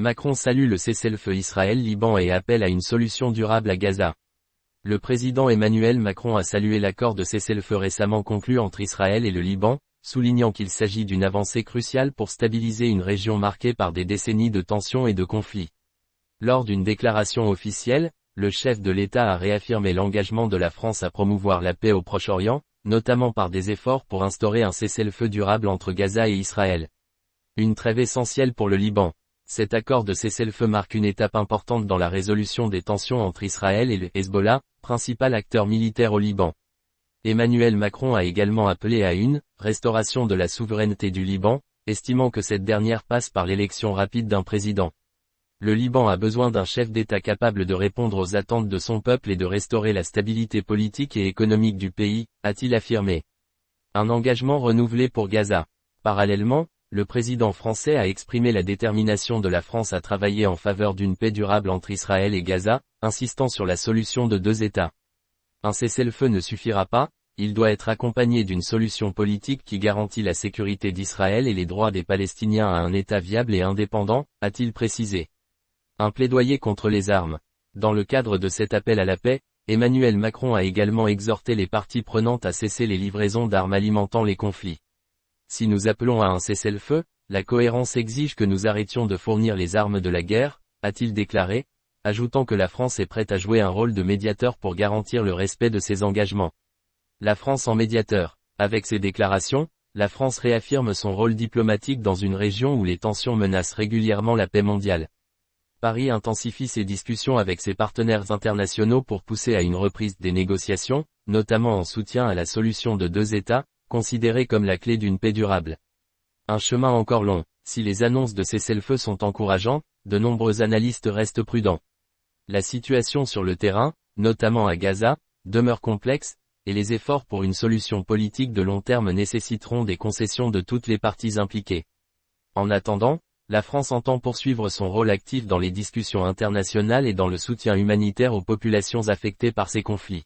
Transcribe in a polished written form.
Macron salue le cessez-le-feu Israël-Liban et appelle à une solution durable à Gaza. Le président Emmanuel Macron a salué l'accord de cessez-le-feu récemment conclu entre Israël et le Liban, soulignant qu'il s'agit d'une avancée cruciale pour stabiliser une région marquée par des décennies de tensions et de conflits. Lors d'une déclaration officielle, le chef de l'État a réaffirmé l'engagement de la France à promouvoir la paix au Proche-Orient, notamment par des efforts pour instaurer un cessez-le-feu durable entre Gaza et Israël. Une trêve essentielle pour le Liban. Cet accord de cessez-le-feu marque une étape importante dans la résolution des tensions entre Israël et le Hezbollah, principal acteur militaire au Liban. Emmanuel Macron a également appelé à une restauration de la souveraineté du Liban, estimant que cette dernière passe par l'élection rapide d'un président. Le Liban a besoin d'un chef d'État capable de répondre aux attentes de son peuple et de restaurer la stabilité politique et économique du pays, a-t-il affirmé. Un engagement renouvelé pour Gaza. Parallèlement, le président français a exprimé la détermination de la France à travailler en faveur d'une paix durable entre Israël et Gaza, insistant sur la solution de deux États. Un cessez-le-feu ne suffira pas, il doit être accompagné d'une solution politique qui garantit la sécurité d'Israël et les droits des Palestiniens à un État viable et indépendant, a-t-il précisé. Un plaidoyer contre les armes. Dans le cadre de cet appel à la paix, Emmanuel Macron a également exhorté les parties prenantes à cesser les livraisons d'armes alimentant les conflits. Si nous appelons à un cessez-le-feu, la cohérence exige que nous arrêtions de fournir les armes de la guerre, a-t-il déclaré, ajoutant que la France est prête à jouer un rôle de médiateur pour garantir le respect de ses engagements. La France en médiateur. Avec ces déclarations, la France réaffirme son rôle diplomatique dans une région où les tensions menacent régulièrement la paix mondiale. Paris intensifie ses discussions avec ses partenaires internationaux pour pousser à une reprise des négociations, notamment en soutien à la solution de deux États, considérée comme la clé d'une paix durable. Un chemin encore long. Si les annonces de cessez-le-feu sont encourageantes, de nombreux analystes restent prudents. La situation sur le terrain, notamment à Gaza, demeure complexe, et les efforts pour une solution politique de long terme nécessiteront des concessions de toutes les parties impliquées. En attendant, la France entend poursuivre son rôle actif dans les discussions internationales et dans le soutien humanitaire aux populations affectées par ces conflits.